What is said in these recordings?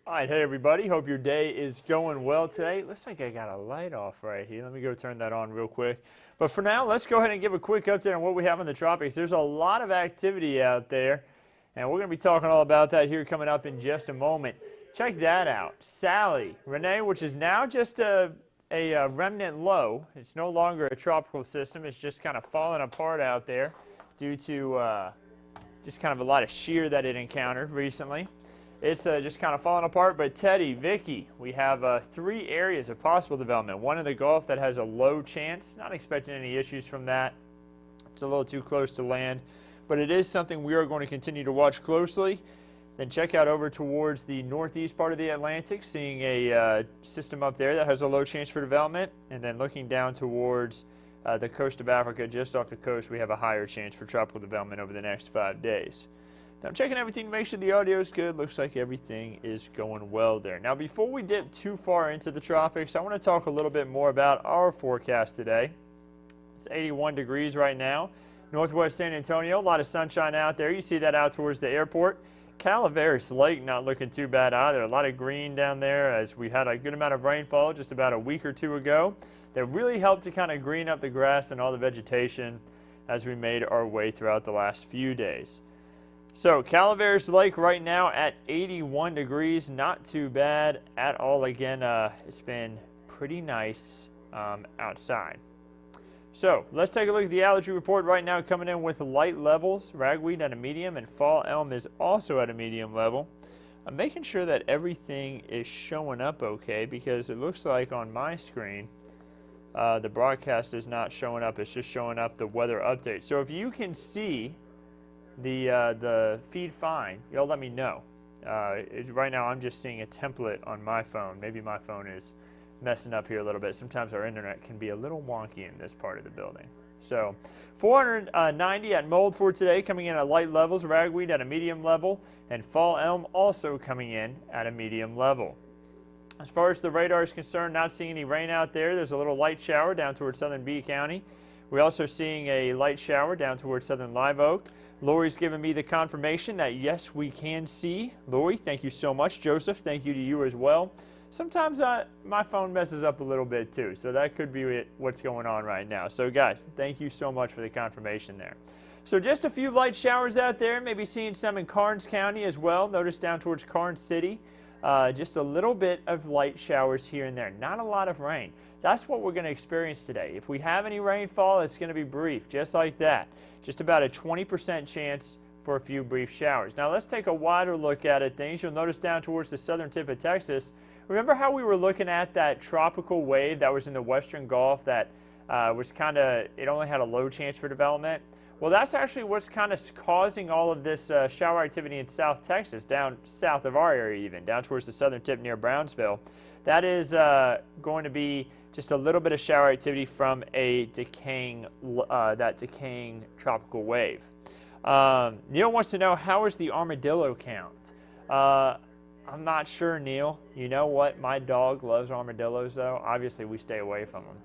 All right, hey everybody, hope your day is going well today. Looks like I got a light off right here. Let me go turn that on real quick. But for now, let's go ahead and give a quick update on what we have in the tropics. There's a lot of activity out there, and we're going to be talking all about that here coming up in just a moment. Check that out. Sally, Renee, which is now just a remnant low. It's no longer a tropical system. It's just kind of falling apart out there due to just kind of a lot of shear that it encountered recently. It's just kind of falling apart, but Teddy, Vicky, we have 3 areas of possible development. One in the Gulf that has a low chance, not expecting any issues from that. It's a little too close to land, but it is something we are going to continue to watch closely. Then check out over towards the northeast part of the Atlantic, seeing a system up there that has a low chance for development, and then looking down towards the coast of Africa, just off the coast, we have a higher chance for tropical development over the next 5 days. Now I'm checking everything to make sure the audio is good. Looks like everything is going well there. Now before we dip too far into the tropics, I want to talk a little bit more about our forecast today. It's 81 degrees right now. Northwest San Antonio, a lot of sunshine out there. You see that out towards the airport. Calaveras Lake not looking too bad either. A lot of green down there as we had a good amount of rainfall just about a week or 2 ago. That really helped to kind of green up the grass and all the vegetation as we made our way throughout the last few days. So Calaveras Lake right now at 81 degrees, not too bad at all. Again, it's been pretty nice outside. So let's take a look at the allergy report right now, coming in with light levels. Ragweed at a medium and fall elm is also at a medium level. I'm making sure that everything is showing up okay because it looks like on my screen the broadcast is not showing up. It's just showing up the weather update. So if you can see the feed fine, y'all let me know. Right now I'm just seeing a template on my phone. Maybe my phone is messing up here a little bit. Sometimes our internet can be a little wonky in this part of the building. So 490 at mold for today, coming in at light levels. Ragweed at a medium level, and fall elm also coming in at a medium level. As far as the radar is concerned, not seeing any rain out there. There's a little light shower down towards southern Bee County. We're also seeing a light shower down towards southern Live Oak. Lori's given me the confirmation that yes, we can see. Lori, thank you so much. Joseph, thank you to you as well. Sometimes my phone messes up a little bit too, so that could be what's going on right now. So guys, thank you so much for the confirmation there. So just a few light showers out there, maybe seeing some in Karnes County as well. Notice down towards Karnes City. Just a little bit of light showers here and there. Not a lot of rain. That's what we're going to experience today. If we have any rainfall, it's going to be brief, just like that. Just about a 20% chance for a few brief showers. Now let's take a wider look at things. You'll notice down towards the southern tip of Texas. Remember how we were looking at that tropical wave that was in the western Gulf that was kind of, it only had a low chance for development? Well, that's actually what's kind of causing all of this shower activity in South Texas, down south of our area even, down towards the southern tip near Brownsville. That is going to be just a little bit of shower activity from a decaying tropical wave. Neil wants to know, how is the armadillo count? I'm not sure, Neil. You know what? My dog loves armadillos, though. Obviously, we stay away from them.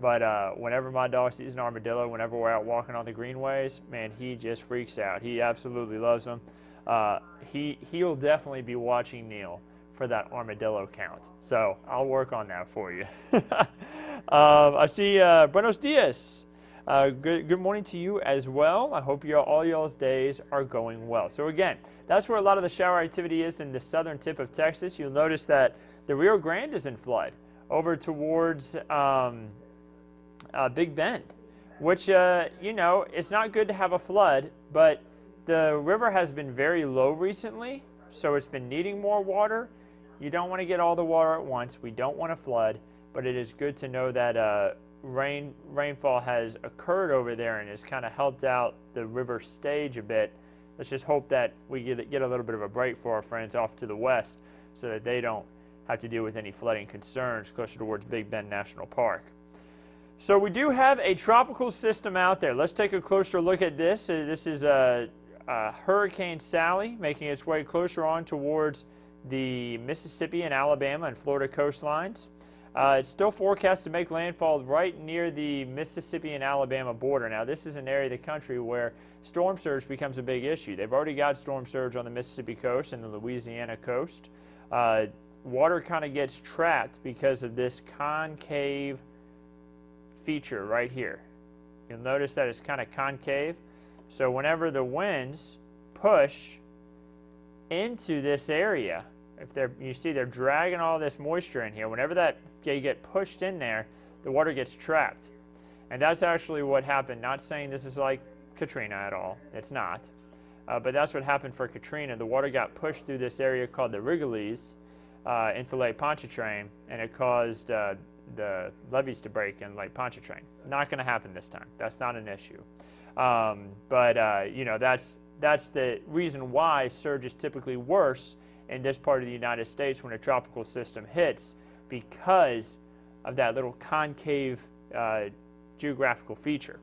But whenever my dog sees an armadillo, whenever we're out walking on the greenways, man, he just freaks out. He absolutely loves them. He'll definitely be watching Neil for that armadillo count. So I'll work on that for you. I see Buenos Dias. Good morning to you as well. I hope all y'all's days are going well. So again, that's where a lot of the shower activity is in the southern tip of Texas. You'll notice that the Rio Grande is in flood over towards Big Bend, which, you know, it's not good to have a flood, but the river has been very low recently, so it's been needing more water. You don't want to get all the water at once. We don't want to flood, but it is good to know that rainfall has occurred over there and has kind of helped out the river stage a bit. Let's just hope that we get a little bit of a break for our friends off to the west so that they don't have to deal with any flooding concerns closer towards Big Bend National Park. So we do have a tropical system out there. Let's take a closer look at this. This is Hurricane Sally making its way closer on towards the Mississippi and Alabama and Florida coastlines. It's still forecast to make landfall right near the Mississippi and Alabama border. Now, this is an area of the country where storm surge becomes a big issue. They've already got storm surge on the Mississippi coast and the Louisiana coast. water kind of gets trapped because of this concave feature right here. You'll notice that it's kind of concave. So whenever the winds push into this area, you see they're dragging all this moisture in here. Whenever they get pushed in there, the water gets trapped. And that's actually what happened. Not saying this is like Katrina at all. It's not. But that's what happened for Katrina. The water got pushed through this area called the Rigolets into Lake Pontchartrain, and it caused the levees to break in Lake Pontchartrain. Not going to happen this time. That's not an issue. You know, that's the reason why surge is typically worse in this part of the United States when a tropical system hits, because of that little concave geographical feature.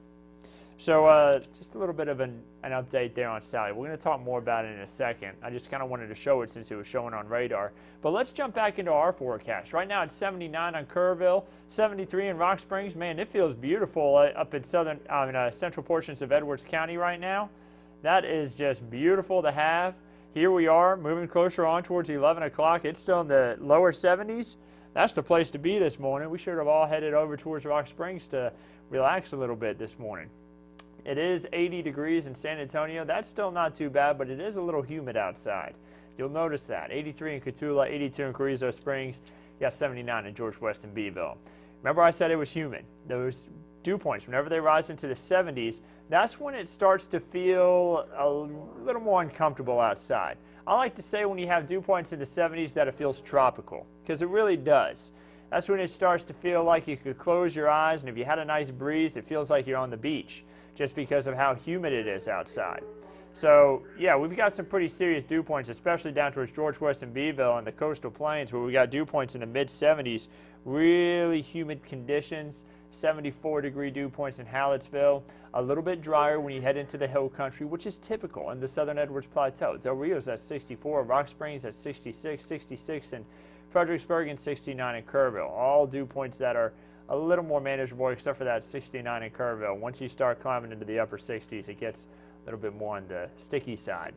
So just a little bit of an update there on Sally. We're going to talk more about it in a second. I just kind of wanted to show it since it was showing on radar. But let's jump back into our forecast. Right now it's 79 on Kerrville, 73 in Rock Springs. Man, it feels beautiful up in central portions of Edwards County right now. That is just beautiful to have. Here we are moving closer on towards 11 o'clock. It's still in the lower 70s. That's the place to be this morning. We should have all headed over towards Rock Springs to relax a little bit this morning. It is 80 degrees in San Antonio. That's still not too bad, but it is a little humid outside. You'll notice that. 83 in Cotulla, 82 in Carrizo Springs. You got 79 in George Weston Beeville. Remember I said it was humid. Those dew points, whenever they rise into the 70s, that's when it starts to feel a little more uncomfortable outside. I like to say when you have dew points in the 70s that it feels tropical, because it really does. That's when it starts to feel like you could close your eyes, and if you had a nice breeze, it feels like you're on the beach, just because of how humid it is outside. So yeah, we've got some pretty serious dew points, especially down towards George Weston Beeville and the coastal plains, where we got dew points in the mid-70s, really humid conditions. 74-degree dew points in Hallettsville, a little bit drier when you head into the hill country, which is typical in the southern Edwards Plateau. Del Rio's at 64, Rock Springs at 66, 66 in Fredericksburg, and 69 in Kerrville. All dew points that are a little more manageable, except for that 69 in Kerrville. Once you start climbing into the upper 60s, it gets a little bit more on the sticky side.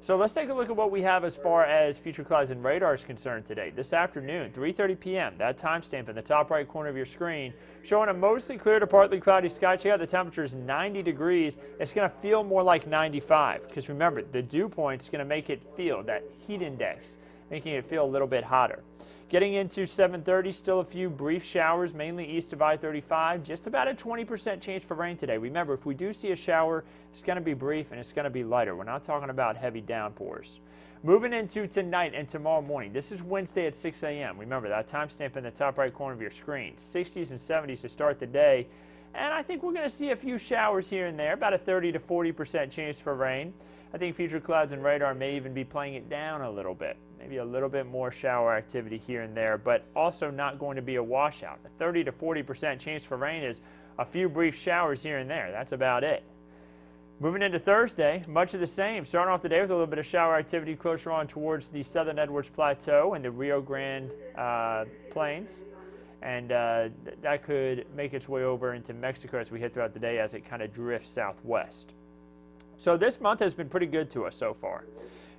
So let's take a look at what we have as far as future clouds and radar is concerned today. This afternoon, 3:30 p.m., that timestamp in the top right corner of your screen, showing a mostly clear to partly cloudy sky. Check out the temperature is 90 degrees. It's going to feel more like 95, because remember, the dew point is going to make it feel that heat index, making it feel a little bit hotter. Getting into 7:30, still a few brief showers, mainly east of I-35. Just about a 20% chance for rain today. Remember, if we do see a shower, it's going to be brief and it's going to be lighter. We're not talking about heavy downpours. Moving into tonight and tomorrow morning. This is Wednesday at 6 a.m. Remember, that timestamp in the top right corner of your screen. 60s and 70s to start the day. And I think we're going to see a few showers here and there, about a 30 to 40% chance for rain. I think future clouds and radar may even be playing it down a little bit. Maybe a little bit more shower activity here and there, but also not going to be a washout. A 30 to 40% chance for rain is a few brief showers here and there. That's about it. Moving into Thursday, much of the same. Starting off the day with a little bit of shower activity closer on towards the southern Edwards Plateau and the Rio Grande Plains. And that could make its way over into Mexico as we head throughout the day as it kind of drifts southwest. So this month has been pretty good to us so far.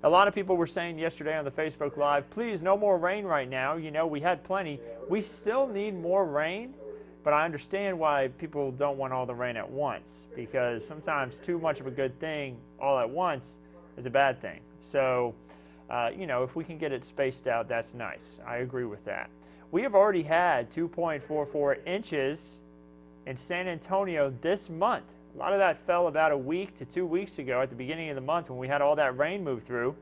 A lot of people were saying yesterday on the Facebook Live, please, no more rain right now. You know, we had plenty. We still need more rain, but I understand why people don't want all the rain at once, because sometimes too much of a good thing all at once is a bad thing. So, you know, if we can get it spaced out, that's nice. I agree with that. We have already had 2.44 inches in San Antonio this month. A lot of that fell about a week to 2 weeks ago at the beginning of the month when we had all that rain move through.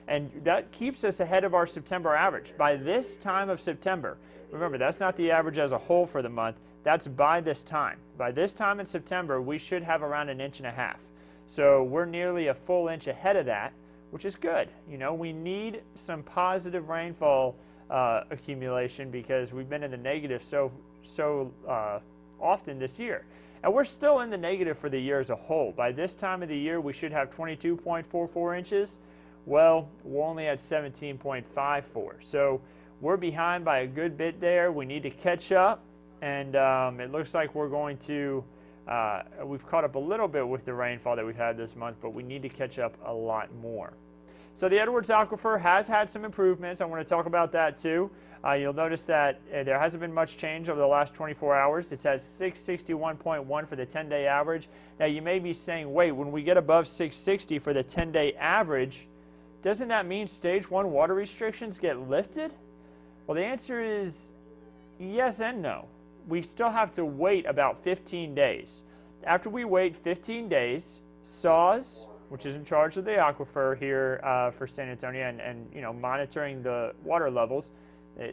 And that keeps us ahead of our September average. By this time of September, remember, that's not the average as a whole for the month. That's by this time. By this time in September, we should have around 1.5 inches. So we're nearly a full inch ahead of that, which is good. You know, we need some positive rainfall accumulation because we've been in the negative so often this year. And we're still in the negative for the year as a whole. By this time of the year, we should have 22.44 inches. Well, we're only at 17.54. So we're behind by a good bit there. We need to catch up. And it looks like we're going to, we've caught up a little bit with the rainfall that we've had this month, but we need to catch up a lot more. So the Edwards Aquifer has had some improvements. I want to talk about that too. You'll notice that there hasn't been much change over the last 24 hours. It's at 661.1 for the 10-day average. Now you may be saying, wait, when we get above 660 for the 10-day average, doesn't that mean stage 1 water restrictions get lifted? Well, the answer is yes and no. We still have to wait about 15 days. After we wait 15 days, SAWS, which is in charge of the aquifer here for San Antonio and you know, monitoring the water levels,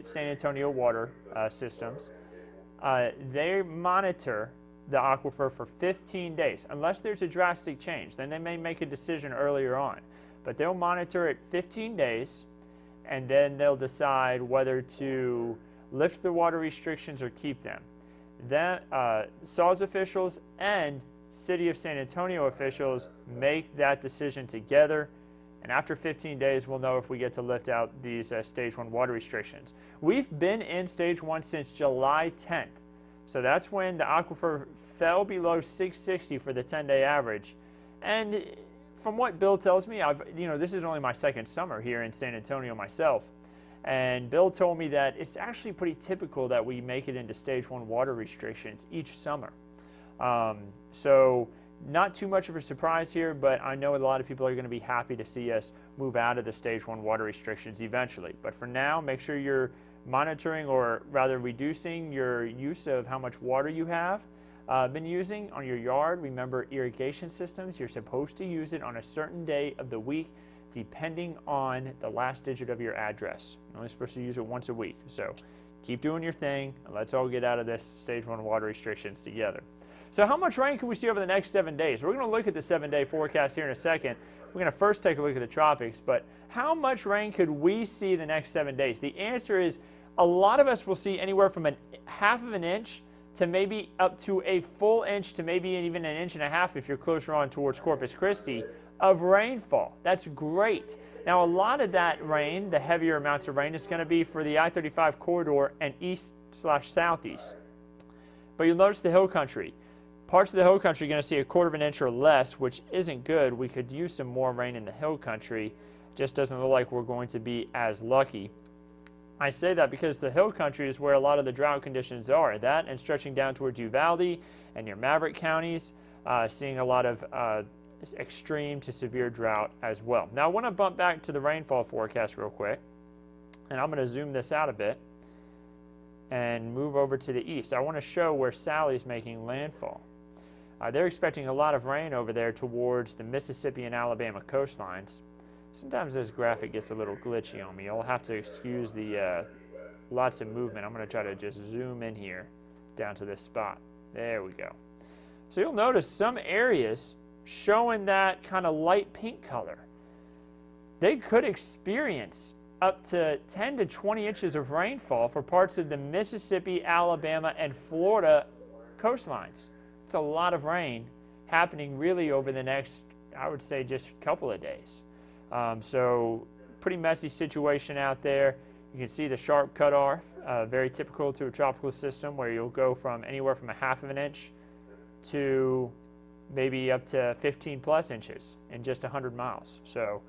San Antonio water systems, they monitor the aquifer for 15 days, unless there's a drastic change. Then they may make a decision earlier on. But they'll monitor it 15 days, and then they'll decide whether to lift the water restrictions or keep them. Then SAWS officials and City of San Antonio officials make that decision together, and after 15 days we'll know if we get to lift out these stage 1 water restrictions. We've been in stage 1 since July 10th, so that's when the aquifer fell below 660 for the 10-day average. And from what Bill tells me, this is only my second summer here in San Antonio myself, and Bill told me that it's actually pretty typical that we make it into stage 1 water restrictions each summer. So not too much of a surprise here, but I know a lot of people are going to be happy to see us move out of the stage 1 water restrictions eventually. But for now, make sure you're monitoring, or rather reducing, your use of how much water you have been using on your yard. Remember, irrigation systems, you're supposed to use it on a certain day of the week depending on the last digit of your address. You're only supposed to use it once a week. So keep doing your thing, and let's all get out of this stage 1 water restrictions together. So how much rain can we see over the next 7 days? We're going to look at the 7-day forecast here in a second. We're going to first take a look at the tropics, but how much rain could we see the next 7 days? The answer is a lot of us will see anywhere from half of an inch to maybe up to a full inch to maybe even an inch and a half if you're closer on towards Corpus Christi of rainfall. That's great. Now a lot of that rain, the heavier amounts of rain, is going to be for the I-35 corridor and east/southeast. But you'll notice the hill country. Parts of the hill country are going to see a quarter of an inch or less, which isn't good. We could use some more rain in the hill country. Just doesn't look like we're going to be as lucky. I say that because the hill country is where a lot of the drought conditions are. That and stretching down towards Uvalde and your Maverick counties, seeing a lot of extreme to severe drought as well. Now I want to bump back to the rainfall forecast real quick, and I'm going to zoom this out a bit and move over to the east. I want to show where Sally's making landfall. They're expecting a lot of rain over there towards the Mississippi and Alabama coastlines. Sometimes this graphic gets a little glitchy on me. You'll have to excuse the lots of movement. I'm going to try to just zoom in here down to this spot. There we go. So you'll notice some areas showing that kind of light pink color. They could experience up to 10 to 20 inches of rainfall for parts of the Mississippi, Alabama, and Florida coastlines. It's a lot of rain happening really over the next, I would say, just a couple of days. So pretty messy situation out there. You can see the sharp cutoff, very typical to a tropical system, where you'll go from anywhere from a half of an inch to maybe up to 15 plus inches in just 100 miles. So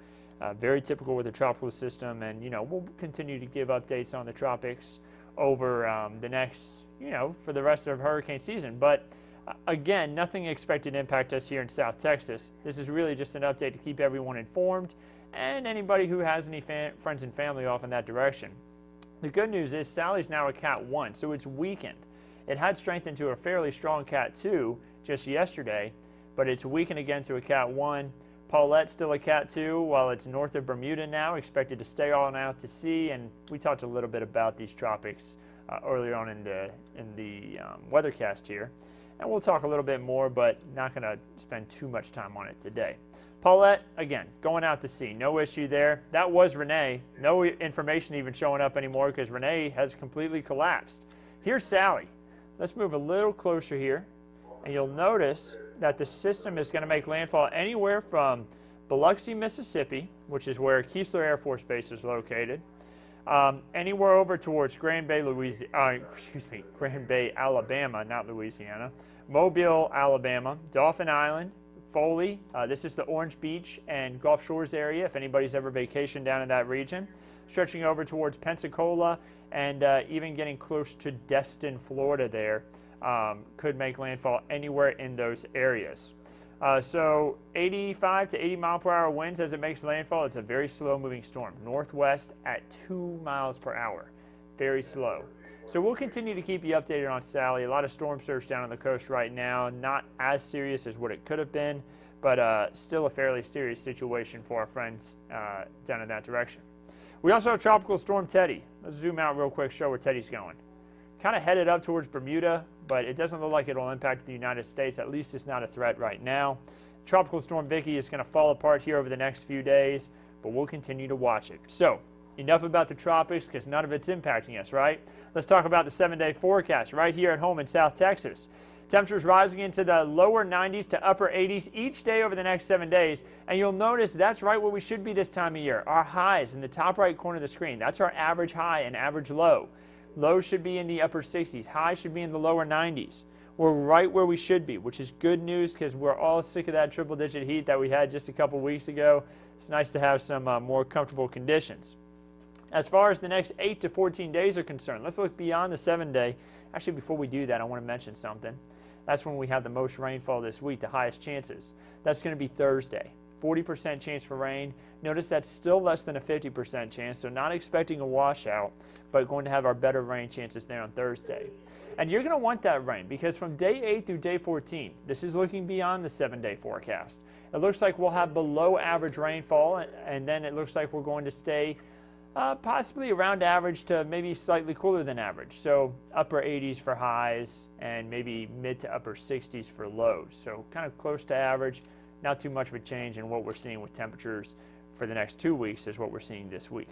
very typical with a tropical system, and we'll continue to give updates on the tropics over the next, for the rest of hurricane season. But again, nothing expected to impact us here in South Texas. This is really just an update to keep everyone informed and anybody who has any friends and family off in that direction. The good news is Sally's now a Cat 1, so it's weakened. It had strengthened to a fairly strong Cat 2 just yesterday, but it's weakened again to a Cat 1. Paulette's still a Cat 2, while it's north of Bermuda now, expected to stay on out to sea, and we talked a little bit about these tropics earlier on in the weathercast here. And we'll talk a little bit more, but not going to spend too much time on it today. Paulette, again, going out to sea. No issue there. That was Renee. No information even showing up anymore because Renee has completely collapsed. Here's Sally. Let's move a little closer here. And you'll notice that the system is going to make landfall anywhere from Biloxi, Mississippi, which is where Keesler Air Force Base is located, anywhere over towards Grand Bay, Grand Bay, Alabama, not Louisiana, Mobile, Alabama, Dauphin Island, Foley. This is the Orange Beach and Gulf Shores area, if anybody's ever vacationed down in that region. Stretching over towards Pensacola and even getting close to Destin, Florida there. Could make landfall anywhere in those areas. So 85 to 80 mile per hour winds as it makes landfall. It's a very slow moving storm. Northwest at 2 miles per hour. Very slow. So we'll continue to keep you updated on Sally. A lot of storm surge down on the coast right now. Not as serious as what it could have been, but still a fairly serious situation for our friends down in that direction. We also have Tropical Storm Teddy. Let's zoom out real quick, show where Teddy's going. Kind of headed up towards Bermuda, but it doesn't look like it'll impact the United States. At least it's not a threat right now. Tropical Storm Vicky is going to fall apart here over the next few days, but we'll continue to watch it. So, enough about the tropics because none of it's impacting us, right? Let's talk about the 7-day forecast right here at home in South Texas. Temperatures rising into the lower 90s to upper 80s each day over the next 7 days. And you'll notice that's right where we should be this time of year. Our highs in the top right corner of the screen. That's our average high and average low. Lows should be in the upper 60s. Highs should be in the lower 90s. We're right where we should be, which is good news because we're all sick of that triple-digit heat that we had just a couple weeks ago. It's nice to have some more comfortable conditions. As far as the next 8 to 14 days are concerned, let's look beyond the 7-day. Actually, before we do that, I want to mention something. That's when we have the most rainfall this week, the highest chances. That's going to be Thursday. 40% chance for rain. Notice that's still less than a 50% chance, so not expecting a washout, but going to have our better rain chances there on Thursday. And you're going to want that rain because from day 8 through day 14, this is looking beyond the 7-day forecast. It looks like we'll have below average rainfall, and then it looks like we're going to stay possibly around average to maybe slightly cooler than average. So upper 80s for highs and maybe mid to upper 60s for lows. So kind of close to average. Not too much of a change in what we're seeing with temperatures for the next 2 weeks is what we're seeing this week.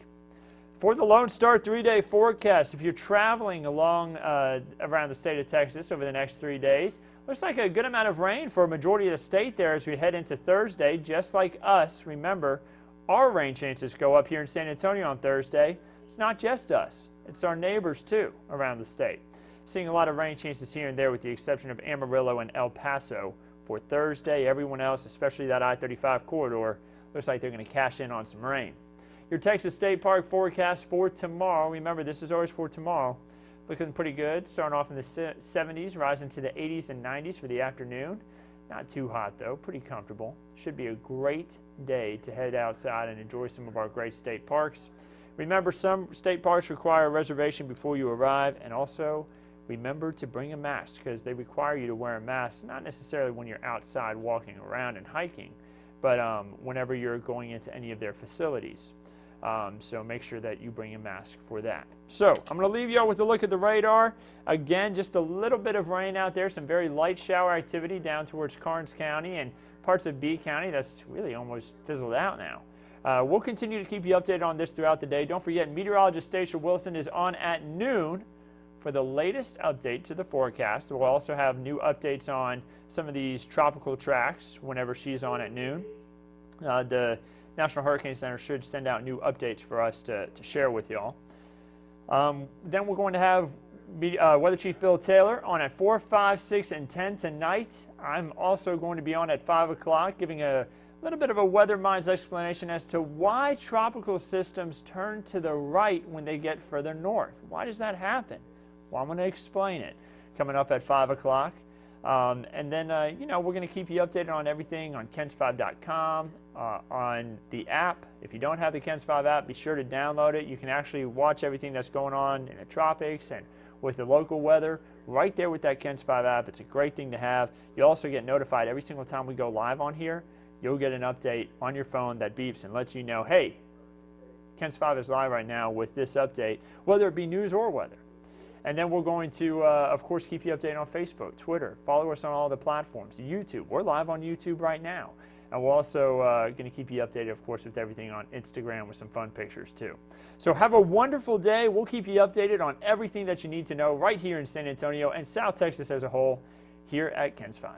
For the Lone Star 3-day forecast, if you're traveling along around the state of Texas over the next 3 days, looks like a good amount of rain for a majority of the state there as we head into Thursday. Just like us, remember, our rain chances go up here in San Antonio on Thursday. It's not just us. It's our neighbors, too, around the state. Seeing a lot of rain chances here and there with the exception of Amarillo and El Paso for Thursday. Everyone else, especially that I-35 corridor, looks like they're going to cash in on some rain. Your Texas State Park forecast for tomorrow. Remember, this is always for tomorrow. Looking pretty good. Starting off in the 70s, rising to the 80s and 90s for the afternoon. Not too hot, though. Pretty comfortable. Should be a great day to head outside and enjoy some of our great state parks. Remember, some state parks require a reservation before you arrive, and also remember to bring a mask because they require you to wear a mask, not necessarily when you're outside walking around and hiking, but whenever you're going into any of their facilities. So make sure that you bring a mask for that. So I'm going to leave you all with a look at the radar. Again, just a little bit of rain out there, some very light shower activity down towards Karnes County and parts of B County. That's really almost fizzled out now. We'll continue to keep you updated on this throughout the day. Don't forget, Meteorologist Andrew Wilson is on at noon for the latest update to the forecast. We'll also have new updates on some of these tropical tracks whenever she's on at noon. The National Hurricane Center should send out new updates for us to share with y'all. Then we're going to have Weather Chief Bill Taylor on at 4, 5, 6, and 10 tonight. I'm also going to be on at 5 o'clock giving a little bit of a Weather Minds explanation as to why tropical systems turn to the right when they get further north. Why does that happen? Well, I'm going to explain it coming up at 5 o'clock. And then, we're going to keep you updated on everything on KENS5.com, on the app. If you don't have the KENS5 app, be sure to download it. You can actually watch everything that's going on in the tropics and with the local weather right there with that KENS5 app. It's a great thing to have. You also get notified every single time we go live on here. You'll get an update on your phone that beeps and lets you know, hey, KENS5 is live right now with this update, whether it be news or weather. And then we're going to, of course, keep you updated on Facebook, Twitter. Follow us on all the platforms. YouTube. We're live on YouTube right now. And we're also going to keep you updated, of course, with everything on Instagram with some fun pictures, too. So have a wonderful day. We'll keep you updated on everything that you need to know right here in San Antonio and South Texas as a whole here at KENS5.